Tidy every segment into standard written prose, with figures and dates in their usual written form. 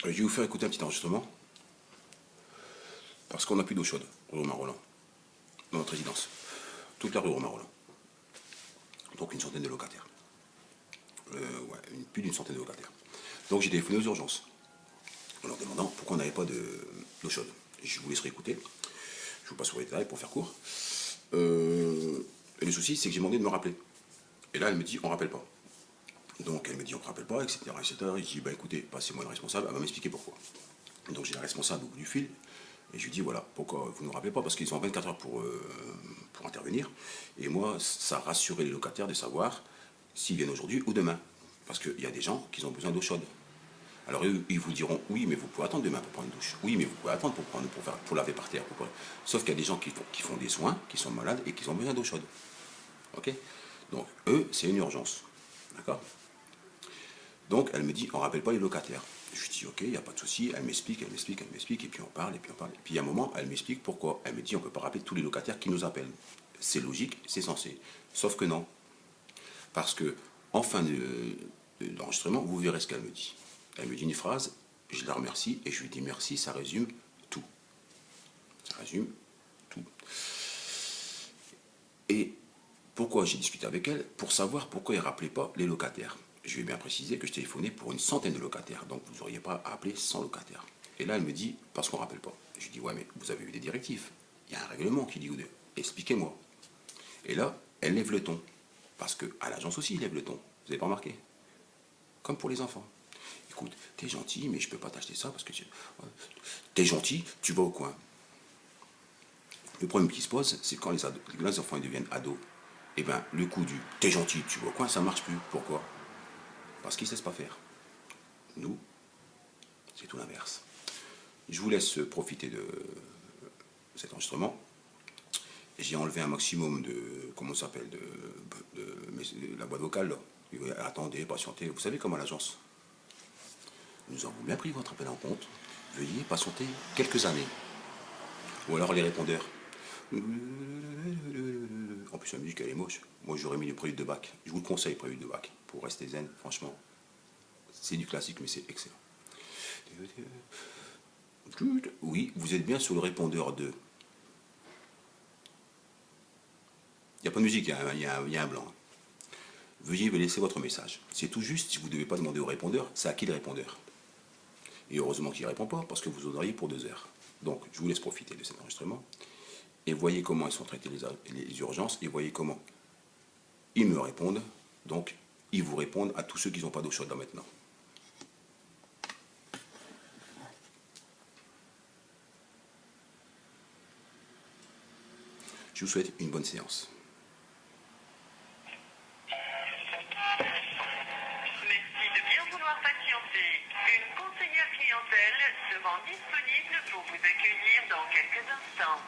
Je vais vous faire écouter un petit enregistrement, parce qu'on n'a plus d'eau chaude, rue Romain-Rolland, dans notre résidence. Toute la rue Romain-Rolland. Donc une centaine de locataires. Ouais, plus d'une centaine de locataires. Donc j'ai téléphoné aux urgences, en leur demandant pourquoi on n'avait pas d'eau chaude. Et je vous laisserai écouter. Je vous passe sur les détails pour faire court. Et le souci, c'est que j'ai demandé de me rappeler. Et là, elle me dit, on ne rappelle pas. Donc elle me dit, on ne rappelle pas, etc., etc. Et je dis, bah écoutez, passez-moi le responsable, elle va m'expliquer pourquoi. Donc j'ai la responsable au bout du fil, et je lui dis, voilà, pourquoi vous ne nous rappelez pas? Parce qu'ils ont 24 heures pour intervenir. Et moi, ça rassurait les locataires de savoir s'ils viennent aujourd'hui ou demain. Parce qu'il y a des gens qui ont besoin d'eau chaude. Alors eux, ils vous diront, oui, mais vous pouvez attendre demain pour prendre une douche. Oui, mais vous pouvez attendre pour laver par terre. Sauf qu'il y a des gens qui font des soins, qui sont malades et qui ont besoin d'eau chaude. Ok? Donc eux, c'est une urgence. D'accord? Donc elle me dit, on ne rappelle pas les locataires. Je lui dis, ok, il n'y a pas de souci. Elle m'explique, et puis on parle, et puis on parle. Et puis il y a un moment, elle m'explique pourquoi. Elle me dit, on ne peut pas rappeler tous les locataires qui nous appellent. C'est logique, c'est censé. Sauf que non. Parce que, en fin d'enregistrement, vous verrez ce qu'elle me dit. Elle me dit une phrase, je la remercie, et je lui dis merci, ça résume tout. Ça résume tout. Et pourquoi j'ai discuté avec elle? Pour savoir pourquoi elle ne rappelait pas les locataires. Je lui ai bien précisé que je téléphonais pour une centaine de locataires, donc vous n'auriez pas à appeler 100 locataires. Et là, elle me dit, parce qu'on ne rappelle pas. Je lui dis, ouais, mais vous avez eu des directives. Il y a un règlement qui dit, expliquez-moi. Et là, elle lève le ton. Parce qu'à l'agence aussi, il lève le ton. Vous n'avez pas remarqué? Comme pour les enfants. Écoute, t'es gentil, mais je ne peux pas t'acheter ça parce que t'es gentil, tu vas au coin. Le problème qui se pose, c'est quand les enfants deviennent ados. Eh bien, le coup du t'es gentil, tu vas au coin, ça ne marche plus. Pourquoi? Parce qu'ils ne savent pas faire. Nous, c'est tout l'inverse. Je vous laisse profiter de cet enregistrement. J'ai enlevé un maximum de, comment ça s'appelle, de la boîte vocale. Là. Attendez, patientez. Vous savez comment à l'agence, nous avons bien pris votre appel en compte. Veuillez patienter quelques années. Ou alors les répondeurs. En plus, la musique, elle est moche. Moi, j'aurais mis le prélude de Bach. Je vous le conseille, prélude de Bach. Pour rester zen, franchement. C'est du classique, mais c'est excellent. Oui, vous êtes bien sur le répondeur 2. Il n'y a pas de musique, il y a un blanc. Veuillez laisser votre message. C'est tout juste, si vous ne devez pas demander au répondeur, c'est à qui le répondeur. Et heureusement qu'il ne répond pas, parce que vous auriez pour 2 heures. Donc, je vous laisse profiter de cet enregistrement. Et voyez comment ils sont traités les urgences, et voyez comment ils me répondent. Donc, ils vous répondent à tous ceux qui n'ont pas d'eau chaude là maintenant. Je vous souhaite une bonne séance. Merci de bien vouloir patienter. Une conseillère clientèle se rend disponible pour vous accueillir dans quelques instants.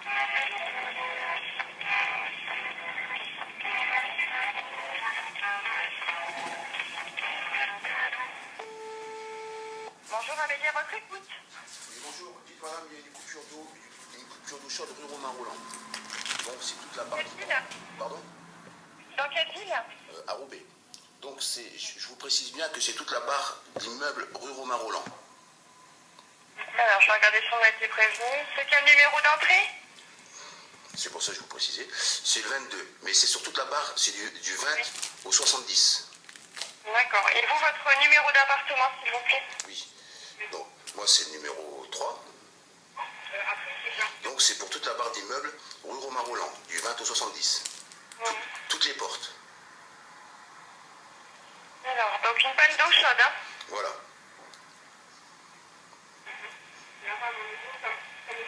Bonjour Amélie, à votre écoute. Oui, bonjour. Dites madame, il y a une coupure d'eau chaude rue Romain-Rolland. Donc c'est toute la barre. Quelle ville? Pardon? Dans quelle ville? À Roubaix. Donc je vous précise bien que c'est toute la barre d'immeuble rue Romain-Rolland. Alors, je vais regarder si on a été prévenu. C'est quel numéro d'entrée? C'est pour ça que je vous précisais. C'est le 22. Mais c'est sur toute la barre, c'est du 20 au 70. D'accord. Et vous, votre numéro d'appartement, s'il vous plaît? Oui. Donc, moi, c'est le numéro 3. Donc, c'est pour toute la barre d'immeuble rue Romain-Rolland, du 20 au 70. Toutes les portes. Alors, donc une panne d'eau chaude, hein? Voilà.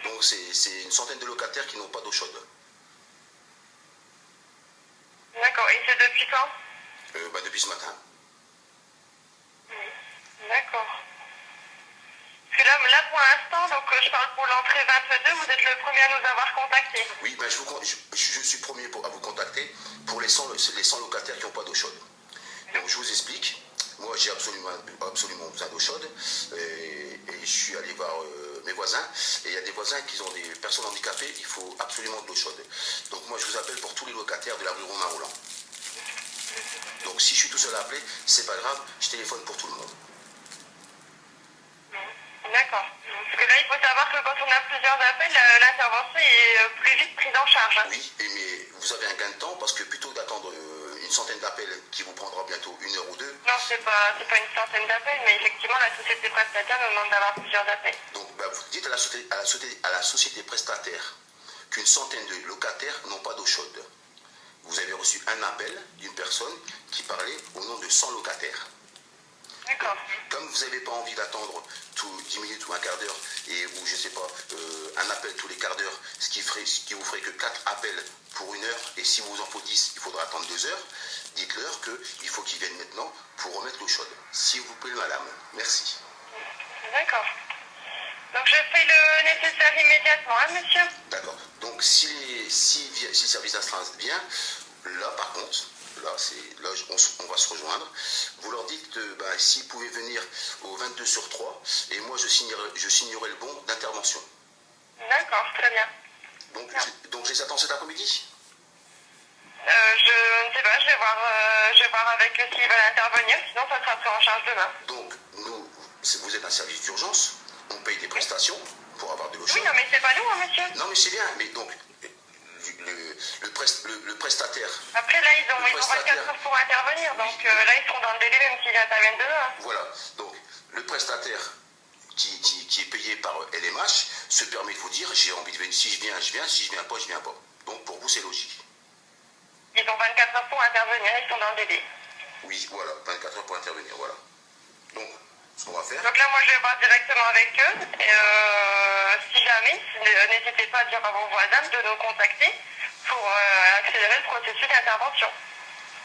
Donc, c'est une centaine de locataires qui n'ont pas d'eau chaude. D'accord. Et c'est depuis quand? Depuis ce matin. D'accord. Parce que là pour l'instant, donc je parle pour l'entrée 22, vous êtes le premier à nous avoir contacté. Oui, je suis le premier à vous contacter pour les 100 locataires qui n'ont pas d'eau chaude. Donc je vous explique. Moi j'ai absolument besoin d'eau chaude et je suis allé voir mes voisins et il y a des voisins qui ont des personnes handicapées, il faut absolument de l'eau chaude. Donc moi je vous appelle pour tous les locataires de la rue Romain-Rolland. Donc si je suis tout seul à appeler, c'est pas grave, je téléphone pour tout le monde. D'accord. Parce que là, il faut savoir que quand on a plusieurs appels, l'intervention est plus vite prise en charge. Oui, mais vous avez un gain de temps parce que plutôt d'attendre une centaine d'appels qui vous prendra bientôt 1 heure ou 2. Non, c'est pas une centaine d'appels, mais effectivement, la société prestataire nous demande d'avoir plusieurs appels. Donc, vous dites à la société prestataire qu'une centaine de locataires n'ont pas d'eau chaude. Vous avez reçu un appel d'une personne qui parlait au nom de 100 locataires. D'accord. Comme vous n'avez pas envie d'attendre 10 minutes ou un quart d'heure, ou je sais pas, un appel tous les quarts d'heure, ce qui vous ferait que 4 appels pour 1 heure, et si vous en faut 10, il faudra attendre 2 heures, dites-leur qu'il faut qu'ils viennent maintenant pour remettre l'eau chaude. Si vous plaît, madame. Merci. D'accord. Donc je fais le nécessaire immédiatement, hein, monsieur? D'accord. Donc si le service d'astreinte vient, là par contre, on va se rejoindre. Vous leur dites s'ils pouvaient venir au 22/3 et moi je signerai le bon d'intervention. D'accord, très bien. Donc je les attends cet après-midi. Je ne sais pas, je vais voir avec eux s'ils veulent intervenir, sinon ça sera pris en charge demain. Donc vous êtes un service d'urgence, on paye des prestations pour avoir de l'eau chaude. Oui, non mais c'est pas nous, hein, monsieur. Non mais c'est bien, mais donc le prestataire. Après là, ils ont 24 heures pour intervenir, donc là ils seront dans le délai même s'ils interviennent demain. Voilà, donc le prestataire qui est payé par LMH se permet de vous dire j'ai envie de venir, si je viens, je viens, si je viens pas, je viens pas. Donc pour vous c'est logique. Ils ont 24 heures pour intervenir, ils sont dans le délai. Oui, voilà, 24 heures pour intervenir, voilà. Donc, ce qu'on va faire... Donc là, moi, je vais voir directement avec eux. Et si jamais, n'hésitez pas à dire à vos voisins de nous contacter pour accélérer le processus d'intervention.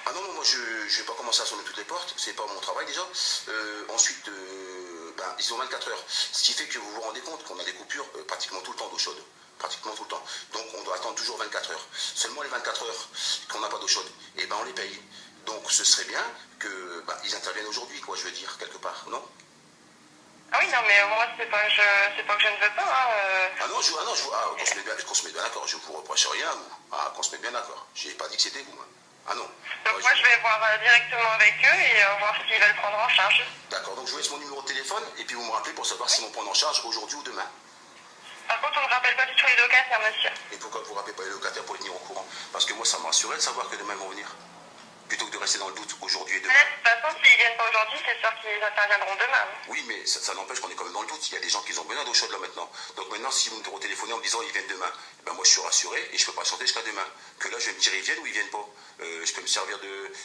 Ah non, moi, je ne vais pas commencer à sonner toutes les portes. C'est pas mon travail, déjà. Ensuite, ils ont 24 heures. Ce qui fait que vous vous rendez compte qu'on a des coupures pratiquement tout le temps d'eau chaude. Pratiquement tout le temps. Donc on doit attendre toujours 24 heures. Seulement les 24 heures qu'on n'a pas d'eau chaude, on les paye. Donc ce serait bien qu'ils interviennent aujourd'hui, quoi, je veux dire, quelque part, non? Ah oui, non, mais moi, c'est pas que je ne veux pas. Qu'on se mette bien d'accord, je vous reproche rien, qu'on se mette bien d'accord. J'ai pas dit que c'était vous, moi. Ah non. Donc moi, je vais voir directement avec eux et voir s'ils veulent prendre en charge. D'accord, donc je vous laisse mon numéro de téléphone et puis vous me rappelez pour savoir s'ils vont prendre en charge aujourd'hui ou demain. Par contre, on ne rappelle pas du tout les locataires, monsieur. Et pourquoi vous ne rappelez pas les locataires pour les tenir au courant? Parce que moi, ça me rassurait de savoir que demain ils vont venir. Plutôt que de rester dans le doute aujourd'hui et demain. De toute façon, s'ils ne viennent pas aujourd'hui, c'est sûr qu'ils interviendront demain. Oui, mais ça n'empêche qu'on est quand même dans le doute. Il y a des gens qui ont besoin d'eau chaude là maintenant. Donc maintenant, si vous me retéléphonez en me disant ils viennent demain, moi je suis rassuré et je peux patienter jusqu'à demain. Que là, je vais me dire ils viennent ou ils viennent pas. Je peux me servir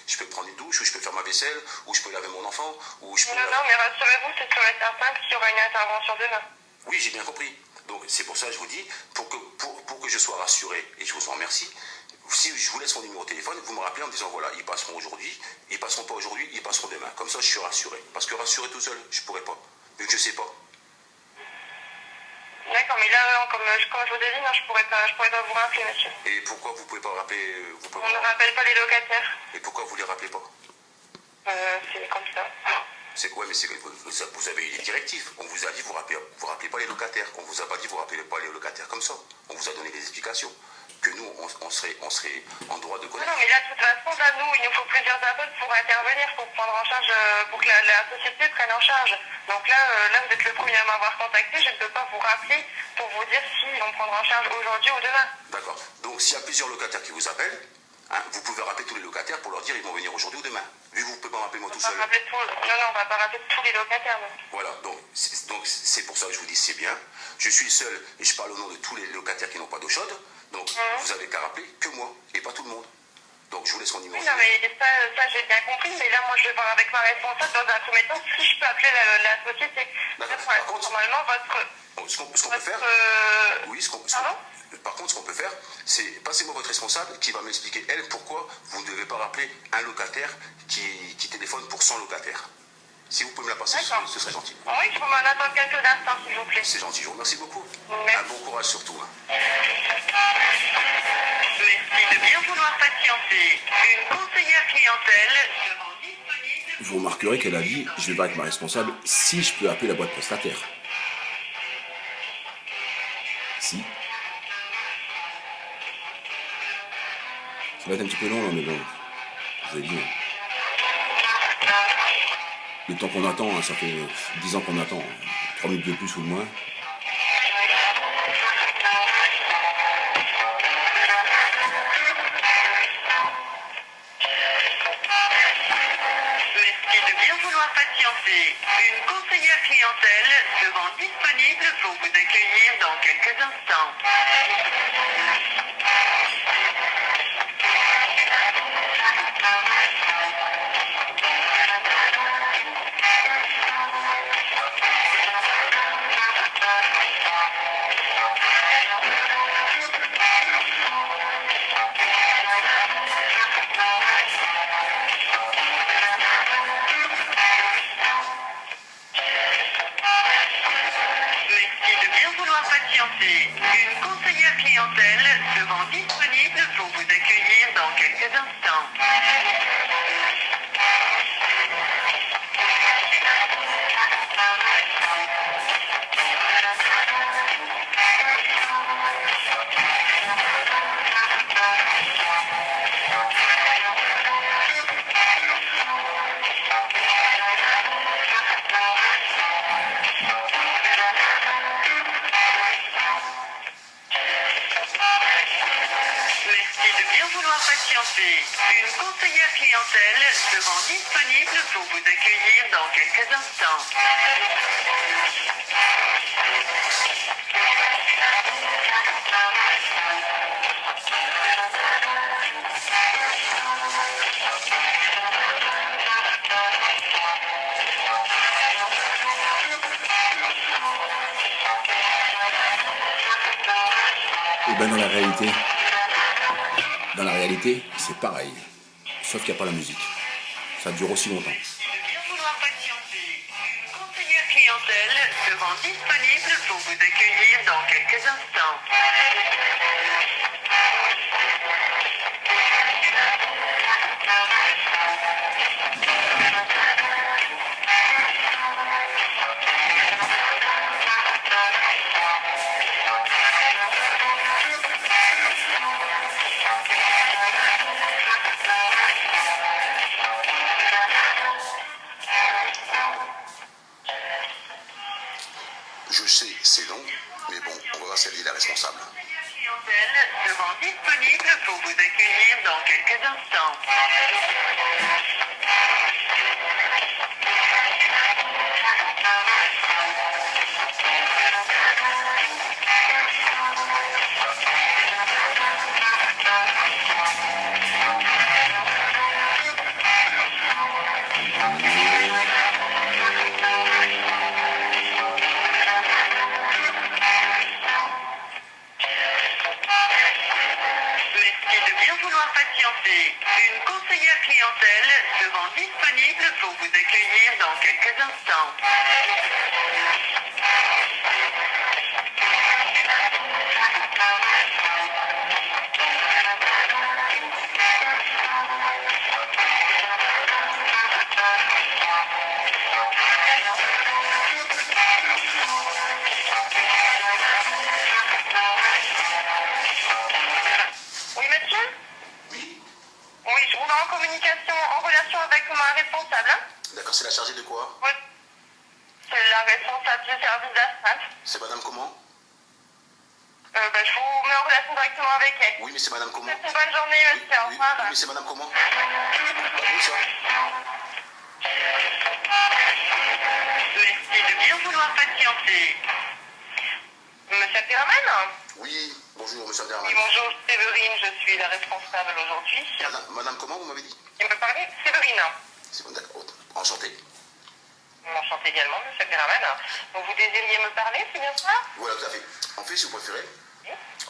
je peux prendre une douche, ou je peux faire ma vaisselle, ou je peux laver mon enfant, ou je peux... Non, mais rassurez-vous, c'est sûr et certain qu'il y aura une intervention demain. Oui, j'ai bien compris. Donc c'est pour ça que je vous dis, pour que je sois rassuré, et je vous en remercie, si je vous laisse mon numéro de téléphone, vous me rappelez en me disant voilà, ils passeront aujourd'hui, ils passeront pas aujourd'hui, ils passeront demain. Comme ça, je suis rassuré. Parce que rassuré tout seul, je pourrais pas, vu que je sais pas. D'accord, mais là, comme je vous ai dit, non, je pourrais pas vous rappeler, monsieur. Et pourquoi vous pouvez pas rappeler On ne rappelle pas les locataires. Et pourquoi vous les rappelez pas? C'est comme ça. C'est quoi? Mais vous avez eu des directives. On vous a dit vous rappelez pas les locataires. On vous a pas dit vous rappelez pas les locataires comme ça. On vous a donné des explications que nous on serait en droit de connaître. Non, mais là, de toute façon, là, nous, il nous faut plusieurs appels pour intervenir, pour prendre en charge, pour que la société prenne en charge. Donc là, vous êtes le premier à m'avoir contacté. Je ne peux pas vous rappeler pour vous dire s'ils vont prendre en charge aujourd'hui ou demain. D'accord. Donc s'il y a plusieurs locataires qui vous appellent, vous pouvez rappeler tous les locataires pour leur dire ils vont venir aujourd'hui ou demain. Vu que vous ne pouvez pas rappeler moi tout seul. Non, on va pas rappeler tous les locataires. Non. Voilà, donc c'est pour ça que je vous dis c'est bien. Je suis le seul et je parle au nom de tous les locataires qui n'ont pas d'eau chaude. Donc vous avez qu'à rappeler que moi et pas tout le monde. Donc je vous laisse mon numéro. Oui, non, mais ça j'ai bien compris, mais là moi je vais voir avec ma responsable dans un premier temps si je peux appeler la société. Par contre, normalement ce qu'on peut faire, par contre, ce qu'on peut faire, c'est passez-moi votre responsable qui va m'expliquer, elle, pourquoi vous ne devez pas rappeler un locataire qui téléphone pour 100 locataires. Si vous pouvez me la passer, ce serait gentil. Oui, je vous m'en attends quelques instants, s'il vous plaît. C'est gentil, je vous remercie beaucoup. Merci. Un bon courage surtout. Merci de bien vouloir patienter. Une conseillère clientèle sera disponible. Vous remarquerez qu'elle a dit, je vais voir avec ma responsable, si je peux appeler la boîte prestataire. Si. Ça va être un petit peu long, là, mais bon, je vous ai dit. Le temps qu'on attend, ça fait 10 ans qu'on attend. 3 minutes de plus ou de moins. Merci de bien vouloir patienter. Une conseillère clientèle se rend disponible pour vous accueillir dans quelques instants. Merci de bien vouloir patienter. Une conseillère clientèle se rend disponible pour vous accueillir dans quelques instants. Merci de bien vouloir patienter. Une conseillère clientèle se rend disponible pour vous accueillir dans quelques instants. Et ben dans la réalité, c'est pareil. Sauf qu'il n'y a pas la musique. Ça dure aussi longtemps. Merci de bien vouloir patienter. Une conseillère clientèle se rend disponible pour vous accueillir dans quelques instants. Je sais, c'est long, mais bon, on va voir si elle est la responsable. Conseillère clientèle se rend disponible pour vous accueillir dans quelques instants. Merci de bien vouloir patienter. Une conseillère clientèle se rend disponible pour vous accueillir dans quelques instants. Oui, monsieur? Oui, Oui, je vous mets en communication, en relation avec ma responsable. Hein. d'accord, c'est la chargée de quoi? Oui. C'est la responsable du service d'astreinte. C'est madame comment? Je vous mets en relation directement avec elle. Oui, mais c'est madame comment? Passez une bonne journée, Oui, monsieur. Au oui, revoir. oui, mais c'est madame comment? Pas bon, ça? Merci de bien vouloir patienter. Monsieur Abderrahmane? Oui, bonjour, monsieur Oui, Abderrahmane. bonjour, Séverine, je suis la responsable aujourd'hui. Madame comment, vous m'avez dit? Il me parlait Séverine. C'est bon, d'accord, enchanté. Enchanté également, monsieur Abderrahmane. Donc vous désiriez me parler, c'est bien ça? Voilà, tout à fait. En fait, si vous préférez,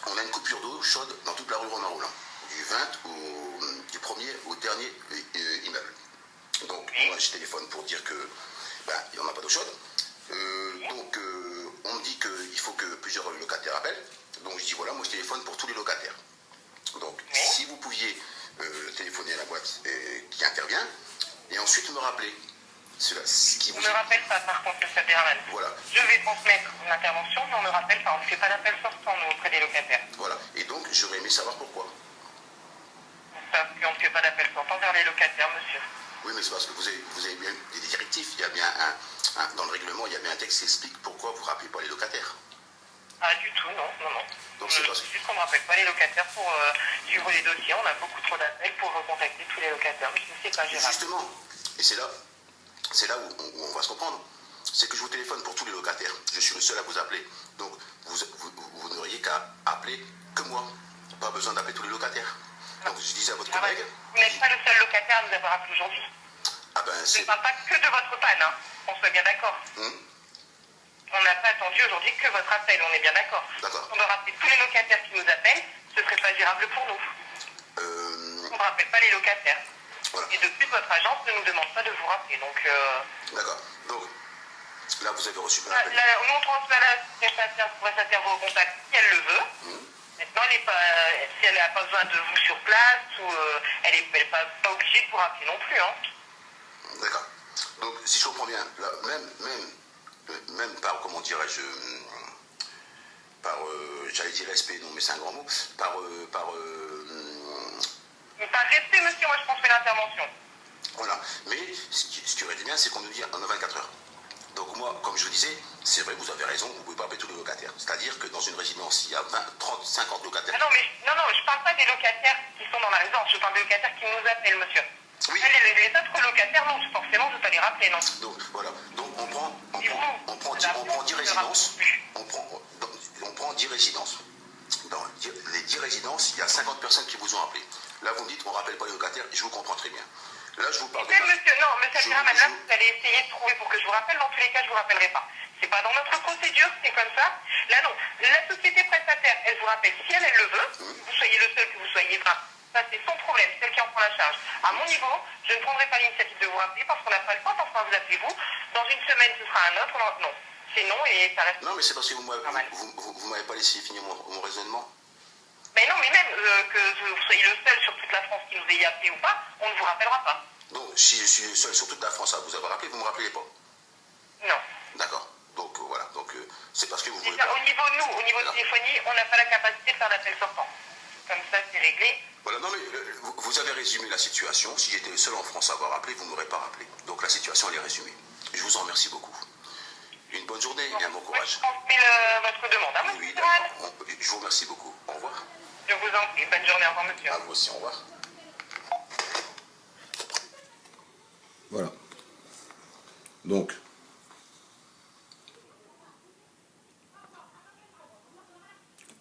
on a une coupure d'eau chaude dans toute la rue Romain-Rollin, du 20 du premier au dernier immeuble. Donc, moi, je téléphone pour dire que il n'y en a pas d'eau chaude. On me dit qu'il faut que plusieurs locataires appellent. Donc, je dis voilà, moi, je téléphone pour tous les locataires. Donc, si vous pouviez téléphoner à la boîte qui intervient et ensuite me rappeler. Ce qui On ne me rappelle pas, par contre, monsieur Abderrahmane. Voilà. Je vais transmettre l'intervention, mais on ne me rappelle pas. On ne fait pas d'appel sortant, nous, auprès des locataires. Voilà. Et donc, j'aurais aimé savoir pourquoi. Parce qu'on ne fait pas d'appel sortant vers les locataires, monsieur. Oui, mais c'est parce que vous avez bien des directives. Il y a bien dans le règlement, il y a bien un texte qui explique pourquoi vous ne rappelez pas les locataires. Ah, du tout, non, non, non. Donc c'est parce Juste qu'on ne rappelle pas les locataires pour suivre les dossiers. On a beaucoup trop d'appels pour recontacter tous les locataires. C'est pas gérable. Justement, et c'est là où on va se comprendre. C'est que je vous téléphone pour tous les locataires. Je suis le seul à vous appeler. Donc vous n'auriez qu'à appeler que moi. Pas besoin d'appeler tous les locataires. Donc je disais à votre collègue... Vous n'êtes pas le seul locataire à nous avoir appelé aujourd'hui. Ah ben Je ne parle pas que de votre panne, hein. On soit bien d'accord. On n'a pas attendu aujourd'hui que votre appel, on est bien d'accord. On doit rappeler tous les locataires qui nous appellent, ce serait pas gérable pour nous. On ne rappelle pas les locataires. Voilà. Et de plus, votre agence ne nous demande pas de vous rappeler. Donc, d'accord. Donc, là, vous avez reçu un appel. Nous, on transmet à la prestataire vos contacts si elle le veut. Maintenant, si elle n'a pas besoin de vous sur place, ou elle n'est pas obligée de vous rappeler non plus. Hein. D'accord. Donc, si je comprends bien, là, même par, comment dirais-je, par, j'allais dire respect, non, mais c'est un grand mot, par respect, monsieur, moi je transmets l'intervention. Voilà. Mais ce qui aurait été bien, c'est qu'on nous dit en 24 heures. Donc moi, comme je vous disais, c'est vrai, vous avez raison, vous ne pouvez pas appeler tous les locataires. C'est-à-dire que dans une résidence, il y a 20, 30, 50 locataires. Non, je ne parle pas des locataires qui sont dans la résidence, je parle des locataires qui nous appellent, monsieur. Oui. Les autres locataires, non, forcément, je ne vais pas les rappeler, non. Donc voilà, donc on prend 10 résidences, on prend 10 résidences. Dans les 10 résidences, il y a 50 personnes qui vous ont appelé. Là, vous me dites, on ne rappelle pas les locataires, et je vous comprends très bien. Là, je vous parle de... Monsieur Abderrahmane, là, vous allez essayer de trouver pour que je vous rappelle. Dans tous les cas, je ne vous rappellerai pas. C'est pas dans notre procédure, c'est comme ça. Là, non. La société prestataire, elle vous rappelle si elle le veut. Que vous soyez le seul, que vous soyez 20. Ça, c'est son problème, c'est elle qui en prend la charge. À mon niveau, je ne prendrai pas l'initiative de vous rappeler parce qu'on n'a pas le temps, parce qu'on va vous appeler vous. Dans une semaine, ce sera un autre. Non. C'est non et ça reste... Non, mais c'est parce que vous ne m'avez pas laissé finir mon raisonnement. Mais non, mais même que vous soyez le seul sur toute la France qui nous ait appelé ou pas, on ne vous rappellera pas. Donc, si je suis le seul sur toute la France à vous avoir rappelé, vous ne me rappelez pas? Non. D'accord. Donc, voilà. Donc, c'est parce que vous voulez pas... Au niveau de téléphonie, on n'a pas la capacité de faire l'appel sortant. Comme ça, c'est réglé. Voilà, non, mais vous avez résumé la situation. Si j'étais le seul en France à avoir rappelé, vous ne m'aurez pas rappelé. Donc, la situation, elle est résumée. Je vous en remercie beaucoup. Une bonne journée et un bon courage. Je transmets votre demande, hein, monsieur Abderrahmane. Je vous remercie beaucoup. Au revoir. Je vous en prie. Bonne journée. Au revoir, monsieur. À vous aussi. Au revoir. Voilà. Donc,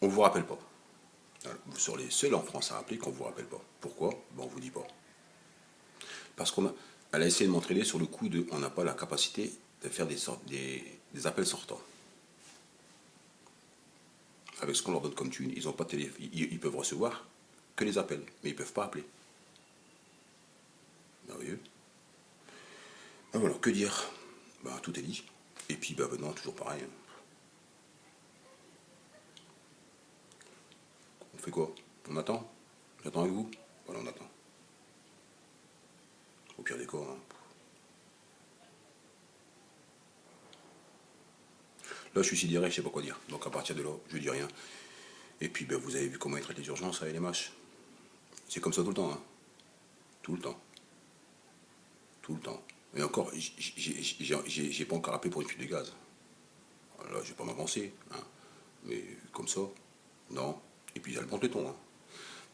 on ne vous rappelle pas. Alors, vous serez les seuls en France à rappeler qu'on ne vous rappelle pas. Pourquoi? Bon, on ne vous dit pas. Parce qu'elle a essayé de m'entraîner sur le coup de on n'a pas la capacité de faire des appels sortants. Avec ce qu'on leur donne comme thune, ils n'ont pas de téléphone. Ils peuvent recevoir que les appels, mais ils ne peuvent pas appeler. Merveilleux. Ben voilà, que dire? Ben, tout est dit. Et puis, ben maintenant, toujours pareil. On fait quoi? On attend? J'attends avec vous? Voilà, on attend. Au pire des cas, hein. Là, je suis sidéré, je sais pas quoi dire. Donc, à partir de là, je dis rien. Et puis, ben, vous avez vu comment ils traitent les urgences avec les mâches. C'est comme ça tout le temps, hein. Tout le temps. Tout le temps. Et encore, j'ai pas encore appelé pour une fuite de gaz. Là, je vais pas m'avancer, hein. Mais comme ça, non. Et puis, elle monte le ton, hein.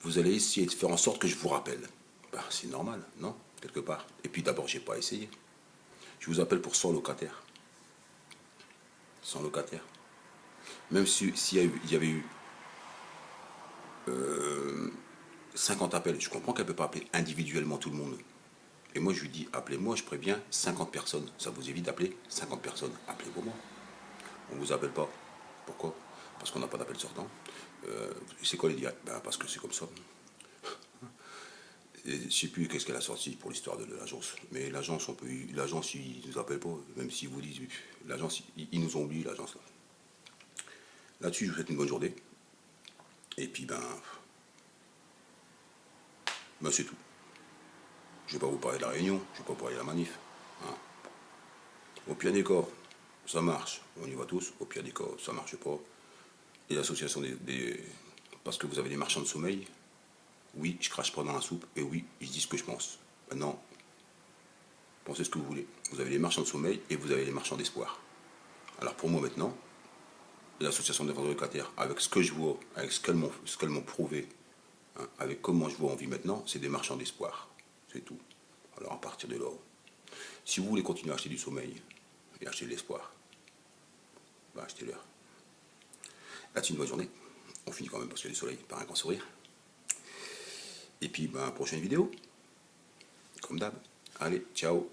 Vous allez essayer de faire en sorte que je vous rappelle. Bah, c'est normal, non? Quelque part. Et puis, d'abord, j'ai pas essayé. Je vous appelle pour 100 locataires. 100 locataires. Même s'il y avait eu 50 appels, je comprends qu'elle ne peut pas appeler individuellement tout le monde. Et moi, je lui dis, appelez-moi, je préviens 50 personnes. Ça vous évite d'appeler 50 personnes. Appelez-vous moi. On ne vous appelle pas. Pourquoi? Parce qu'on n'a pas d'appel sortant. C'est quoi les dire? Ben, parce que c'est comme ça. Je ne sais plus qu'est-ce qu'elle a sorti pour l'histoire de l'agence. Mais l'agence, ils ne nous appellent pas. Même s'ils vous disent, l'agence, ils nous ont oublié, l'agence. Là-dessus, je vous souhaite une bonne journée. Et puis, ben c'est tout. Je ne vais pas vous parler de la réunion, je ne vais pas vous parler de la manif. Hein. Au pire des cas, ça marche, on y va tous. Au pire des cas, ça ne marche pas. Et l'association parce que vous avez des marchands de sommeil, oui, je crache pas dans la soupe, et oui, ils disent ce que je pense. Maintenant, Pensez ce que vous voulez. Vous avez les marchands de sommeil et vous avez les marchands d'espoir. Alors pour moi maintenant, l'association des vendeurs locataires, avec ce que je vois, avec ce qu'elles m'ont prouvé, hein, avec comment je vois en vie maintenant, c'est des marchands d'espoir. C'est tout. Alors à partir de là, si vous voulez continuer à acheter du sommeil et acheter de l'espoir, bah achetez-leur. Là-dessus, une bonne journée. On finit quand même parce qu'il y a du soleil, par un grand sourire. Et puis, prochaine vidéo. Comme d'hab. Allez, ciao.